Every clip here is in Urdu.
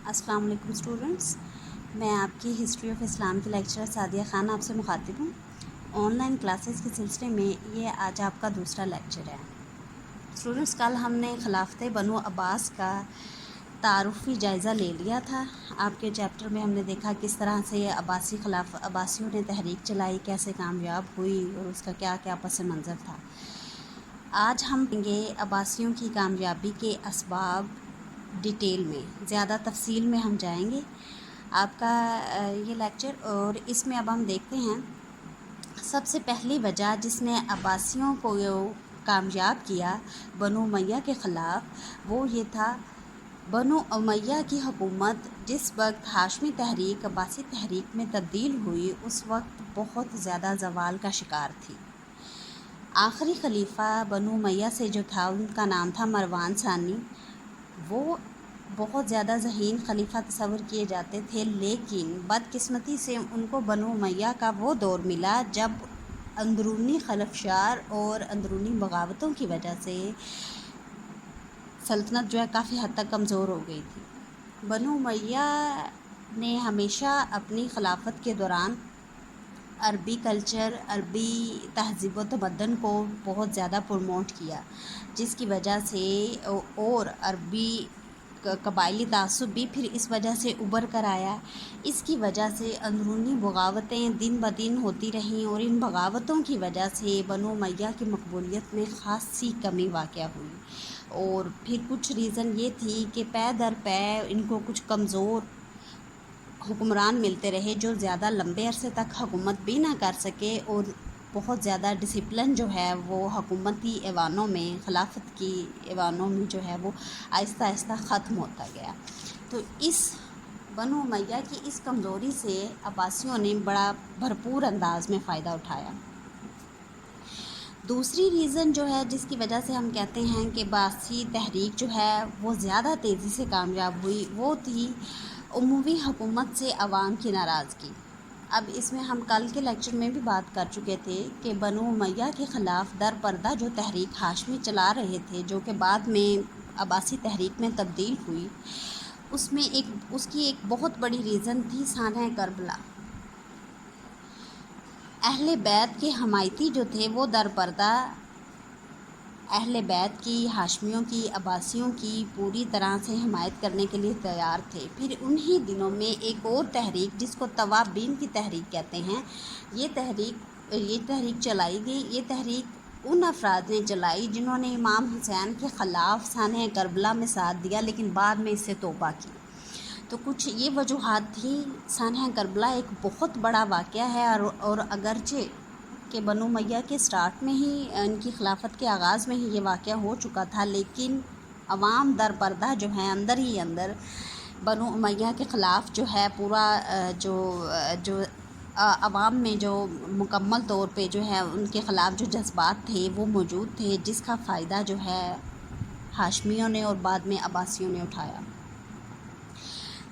السلام علیکم اسٹوڈنٹس، میں آپ کی ہسٹری آف اسلام کی لیکچرر سعدیہ خان آپ سے مخاطب ہوں۔ آن لائن کلاسز کے سلسلے میں یہ آج آپ کا دوسرا لیکچر ہے۔ اسٹوڈنٹس، کل ہم نے خلافت بنو عباس کا تعارفی جائزہ لے لیا تھا۔ آپ کے چیپٹر میں ہم نے دیکھا کس طرح سے عباسیوں نے تحریک چلائی، کیسے کامیاب ہوئی اور اس کا کیا کیا پس منظر تھا۔ آج ہم پڑھیں گے عباسیوں کی کامیابی کے اسباب، ڈیٹیل میں زیادہ تفصیل میں ہم جائیں گے آپ کا یہ لیکچر، اور اس میں اب ہم دیکھتے ہیں سب سے پہلی وجہ جس نے عباسیوں کو کامیاب کیا بنو امیہ کے خلاف، وہ یہ تھا بنو امیہ کی حکومت جس وقت ہاشمی تحریک عباسی تحریک میں تبدیل ہوئی، اس وقت بہت زیادہ زوال کا شکار تھی۔ آخری خلیفہ بنو امیہ سے جو تھا، ان کا نام تھا مروان ثانی، وہ بہت زیادہ ذہین خلیفہ تصور کیے جاتے تھے، لیکن بدقسمتی سے ان کو بنو امیہ کا وہ دور ملا جب اندرونی خلفشار اور اندرونی بغاوتوں کی وجہ سے سلطنت جو ہے کافی حد تک کمزور ہو گئی تھی۔ بنو امیہ نے ہمیشہ اپنی خلافت کے دوران عربی کلچر، عربی تہذیب و تمدن کو بہت زیادہ پروموٹ کیا، جس کی وجہ سے اور عربی قبائلی تعصب بھی پھر اس وجہ سے ابھر کر آیا۔ اس کی وجہ سے اندرونی بغاوتیں دن بدن ہوتی رہیں، اور ان بغاوتوں کی وجہ سے بنو امیہ کی مقبولیت میں خاصی کمی واقع ہوئی۔ اور پھر کچھ ریزن یہ تھی کہ پے در پے ان کو کچھ کمزور حکمران ملتے رہے جو زیادہ لمبے عرصے تک حکومت بھی نہ کر سکے، اور بہت زیادہ ڈسپلن جو ہے وہ حکومتی ایوانوں میں، خلافت کی ایوانوں میں جو ہے وہ آہستہ آہستہ ختم ہوتا گیا۔ تو اس بنو امیہ کی اس کمزوری سے عباسیوں نے بڑا بھرپور انداز میں فائدہ اٹھایا۔ دوسری ریزن جو ہے جس کی وجہ سے ہم کہتے ہیں کہ عباسی تحریک جو ہے وہ زیادہ تیزی سے کامیاب ہوئی، وہ تھی عموی حکومت سے عوام کی ناراضگی۔ اب اس میں ہم کل کے لیکچر میں بھی بات کر چکے تھے کہ بنو امیہ کے خلاف در پردہ جو تحریک ہاشمی چلا رہے تھے، جو کہ بعد میں عباسی تحریک میں تبدیل ہوئی، اس کی ایک بہت بڑی ریزن تھی سانحہ کربلا۔ اہل بیت کے حمایتی جو تھے وہ در پردہ اہل بیت کی، ہاشمیوں کی، عباسیوں کی پوری طرح سے حمایت کرنے کے لیے تیار تھے۔ پھر انہی دنوں میں ایک اور تحریک جس کو توابین کی تحریک کہتے ہیں، یہ تحریک چلائی گئی۔ یہ تحریک ان افراد نے چلائی جنہوں نے امام حسین کے خلاف سانحہ کربلا میں ساتھ دیا، لیکن بعد میں اس سے توبہ کی۔ تو کچھ یہ وجوہات تھیں۔ سانحہ کربلا ایک بہت بڑا واقعہ ہے، اور اگرچہ کہ بنو امیہ کے سٹارٹ میں ہی، ان کی خلافت کے آغاز میں ہی یہ واقعہ ہو چکا تھا، لیکن عوام در پردہ جو ہیں اندر ہی اندر بنو امیہ کے خلاف جو ہے پورا جو عوام میں جو مکمل طور پہ جو ہے ان کے خلاف جو جذبات تھے وہ موجود تھے، جس کا فائدہ جو ہے ہاشمیوں نے اور بعد میں عباسیوں نے اٹھایا۔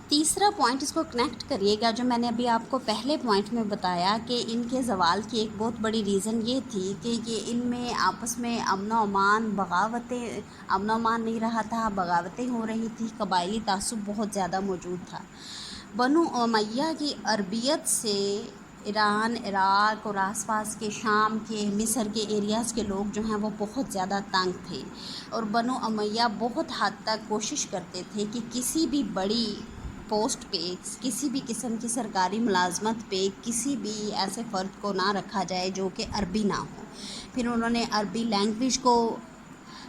تیسرا پوائنٹ، اس کو کنیکٹ کریے گا، جو میں نے ابھی آپ کو پہلے پوائنٹ میں بتایا کہ ان کے زوال کی ایک بہت بڑی ریزن یہ تھی کہ ان میں آپس میں امن و امان نہیں رہا تھا، بغاوتیں ہو رہی تھی، قبائلی تعصب بہت زیادہ موجود تھا۔ بنو امیہ کی عربیت سے ایران، عراق اور آس پاس کے شام کے، مصر کے ایریاز کے لوگ جو ہیں وہ بہت زیادہ تنگ تھے، اور بنو امیہ بہت حد تک کوشش کرتے تھے کہ کسی بھی بڑی پوسٹ پہ، کسی بھی قسم کی سرکاری ملازمت پہ کسی بھی ایسے فرد کو نہ رکھا جائے جو کہ عربی نہ ہو۔ پھر انہوں نے عربی لینگویج کو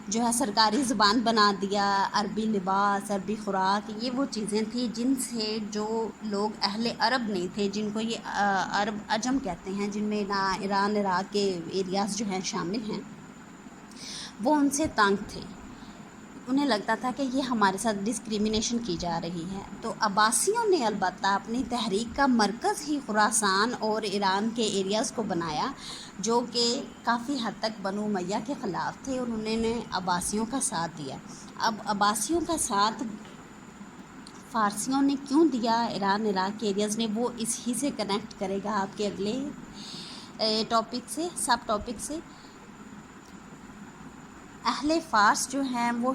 جو ہے سرکاری زبان بنا دیا، عربی لباس، عربی خوراک، یہ وہ چیزیں تھیں جن سے جو لوگ اہل عرب نہیں تھے، جن کو یہ عرب عجم کہتے ہیں، جن میں ایران، عراق کے ایریاز جو ہیں شامل ہیں، وہ ان سے تنگ تھے۔ انہیں لگتا تھا کہ یہ ہمارے ساتھ ڈسکریمنیشن کی جا رہی ہے۔ تو عباسیوں نے البتہ اپنی تحریک کا مرکز ہی خراسان اور ایران کے ایریاز کو بنایا، جو کہ کافی حد تک بنو امیہ کے خلاف تھے، اور انہوں نے عباسیوں کا ساتھ دیا۔ اب عباسیوں کا ساتھ فارسیوں نے کیوں دیا، ایران، عراق کے ایریاز نے، وہ اس ہی سے کنیکٹ کرے گا آپ کے اگلے ٹاپک سے، سب ٹاپک سے۔ اہل فارس جو ہیں وہ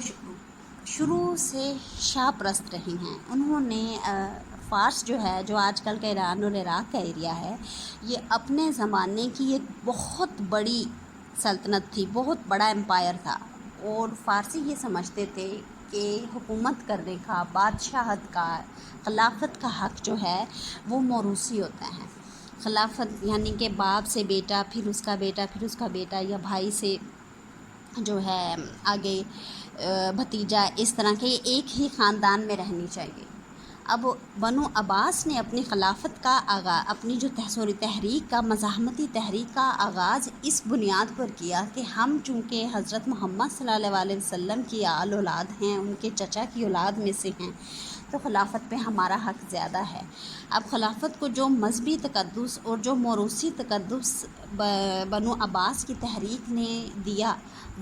شروع سے شاہ پرست رہی ہیں. انہوں نے فارس جو ہے، جو آج کل کا ایران اور عراق کا ایریا ہے، یہ اپنے زمانے کی ایک بہت بڑی سلطنت تھی، بہت بڑا امپائر تھا. اور فارسی یہ سمجھتے تھے کہ حکومت کرنے کا، بادشاہت کا، خلافت کا حق جو ہے وہ موروثی ہوتا ہے. خلافت یعنی کہ باپ سے بیٹا، پھر اس کا بیٹا، پھر اس کا بیٹا، یا بھائی سے جو ہے آگے بھتیجا، اس طرح کے ایک ہی خاندان میں رہنی چاہیے. اب بنو عباس نے اپنی خلافت کا آغاز، اپنی جو تحریک کا، مزاحمتی تحریک کا آغاز اس بنیاد پر کیا کہ ہم چونکہ حضرت محمد صلی اللہ علیہ وسلم کی آل اولاد ہیں، ان کے چچا کی اولاد میں سے ہیں، تو خلافت پہ ہمارا حق زیادہ ہے. اب خلافت کو جو مذہبی تقدس اور جو موروثی تقدس بنو عباس کی تحریک نے دیا،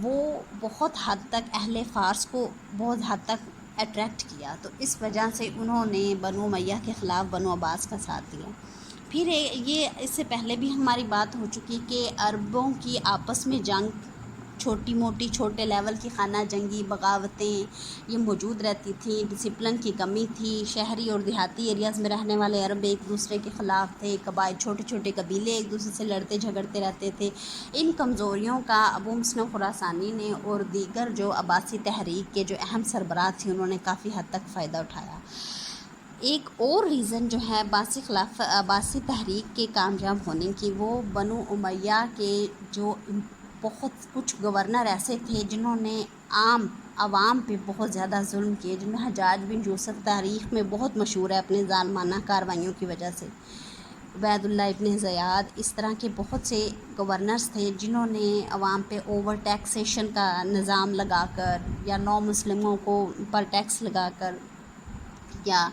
وہ بہت حد تک اہل فارس کو بہت حد تک اٹریکٹ کیا. تو اس وجہ سے انہوں نے بنو امیہ کے خلاف بنو عباس کا ساتھ دیا. پھر یہ اس سے پہلے بھی ہماری بات ہو چکی کہ عربوں کی آپس میں جنگ، چھوٹی موٹی چھوٹے لیول کی خانہ جنگی، بغاوتیں یہ موجود رہتی تھیں. ڈسپلن کی کمی تھی. شہری اور دیہاتی ایریاز میں رہنے والے عرب ایک دوسرے کے خلاف تھے. قبائل، چھوٹے چھوٹے قبیلے ایک دوسرے سے لڑتے جھگڑتے رہتے تھے. ان کمزوریوں کا ابو مسلم خراسانی نے اور دیگر جو عباسی تحریک کے جو اہم سربراہ تھے، انہوں نے کافی حد تک فائدہ اٹھایا. ایک اور ریزن جو ہے عباسی تحریک کے کامیاب ہونے کی، وہ بنو امیہ کے جو بہت کچھ گورنر ایسے تھے جنہوں نے عوام پہ بہت زیادہ ظلم کیے، جن میں حجاج بن یوسف تاریخ میں بہت مشہور ہے اپنے ظالمانہ کاروائیوں کی وجہ سے. عبید اللہ ابن زیاد، اس طرح کے بہت سے گورنرز تھے جنہوں نے عوام پہ اوور ٹیکسیشن کا نظام لگا کر، یا نو مسلموں کو پر ٹیکس لگا کر، یا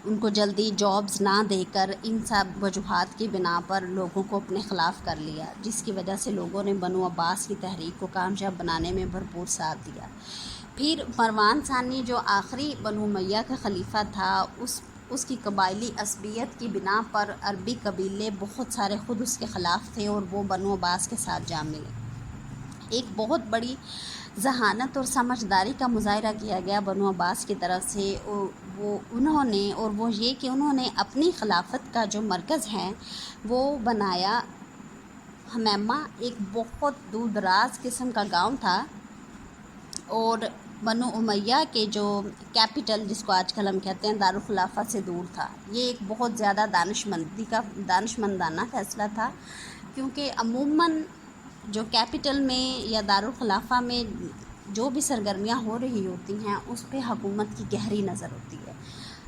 ان کو جلدی جابز نہ دے کر، ان سب وجوہات کی بنا پر لوگوں کو اپنے خلاف کر لیا، جس کی وجہ سے لوگوں نے بنو عباس کی تحریک کو کامیاب بنانے میں بھرپور ساتھ دیا. پھر مروان ثانی جو آخری بنو امیہ کا خلیفہ تھا، اس کی قبائلی عصبیت کی بنا پر عربی قبیلے بہت سارے خود اس کے خلاف تھے اور وہ بنو عباس کے ساتھ جا ملے. ایک بہت بڑی ذہانت اور سمجھداری کا مظاہرہ کیا گیا بنو عباس کی طرف سے. وہ یہ کہ انہوں نے اپنی خلافت کا جو مرکز ہے وہ بنایا حمیمہ، ایک بہت دور دراز قسم کا گاؤں تھا، اور بنو امیہ کے جو کیپٹل، جس کو آج کل ہم کہتے ہیں، دارالخلافہ سے دور تھا. یہ ایک بہت زیادہ دانشمندانہ فیصلہ تھا، کیونکہ عموماً جو کیپٹل میں یا دارالخلافہ میں جو بھی سرگرمیاں ہو رہی ہوتی ہیں، اس پہ حکومت کی گہری نظر ہوتی ہے.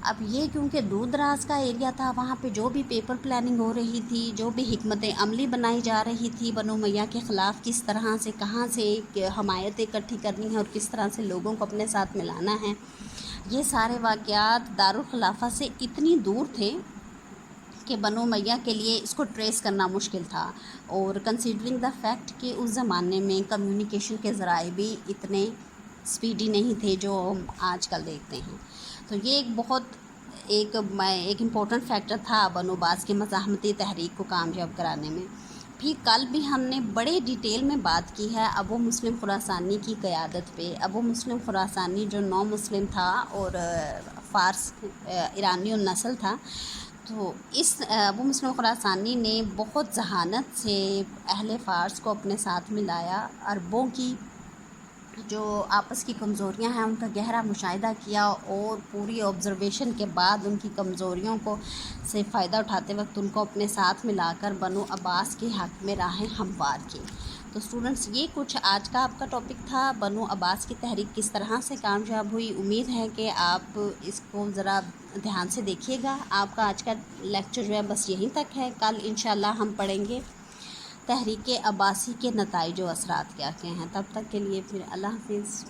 اب یہ کیونکہ دور دراز کا ایریا تھا، وہاں پہ جو بھی پیپر پلاننگ ہو رہی تھی، جو بھی حکمت عملی بنائی جا رہی تھی بنو امیہ کے خلاف، کس طرح سے، کہاں سے حمایت اکٹھی کرنی ہے اور کس طرح سے لوگوں کو اپنے ساتھ ملانا ہے، یہ سارے واقعات دارالخلافہ سے اتنی دور تھے کہ بنو امیہ کے لیے اس کو ٹریس کرنا مشکل تھا. اور کنسیڈرنگ دا فیکٹ کہ اس زمانے میں کمیونیکیشن کے ذرائع بھی اتنے سپیڈی نہیں تھے جو ہم آج کل دیکھتے ہیں. تو یہ ایک امپورٹنٹ فیکٹر تھا بنو عباس کی مزاحمتی تحریک کو کامیاب کرانے میں. پھر کل بھی ہم نے بڑے ڈیٹیل میں بات کی ہے ابو مسلم خراسانی کی قیادت پہ. ابو مسلم خراسانی جو نو مسلم تھا اور فارس ایرانی النسل تھا، تو اس ابو مسلم خراسانی نے بہت ذہانت سے اہل فارس کو اپنے ساتھ ملایا. عربوں کی جو آپس کی کمزوریاں ہیں ان کا گہرا مشاہدہ کیا، اور پوری آبزرویشن کے بعد ان کی کمزوریوں سے فائدہ اٹھاتے وقت ان کو اپنے ساتھ ملا کر بنو عباس کے حق میں راہیں ہموار کی. تو اسٹوڈنٹس، یہ کچھ آج کا آپ کا ٹاپک تھا، بنو عباس کی تحریک کس طرح سے کامیاب ہوئی. امید ہے کہ آپ اس کو ذرا دھیان سے دیکھیے گا. آپ کا آج کا لیکچر جو ہے بس یہیں تک ہے. کل انشاءاللہ ہم پڑھیں گے تحریک عباسی کے نتائج و اثرات کیا ہیں. تب تک کے لیے پھر اللہ حافظ.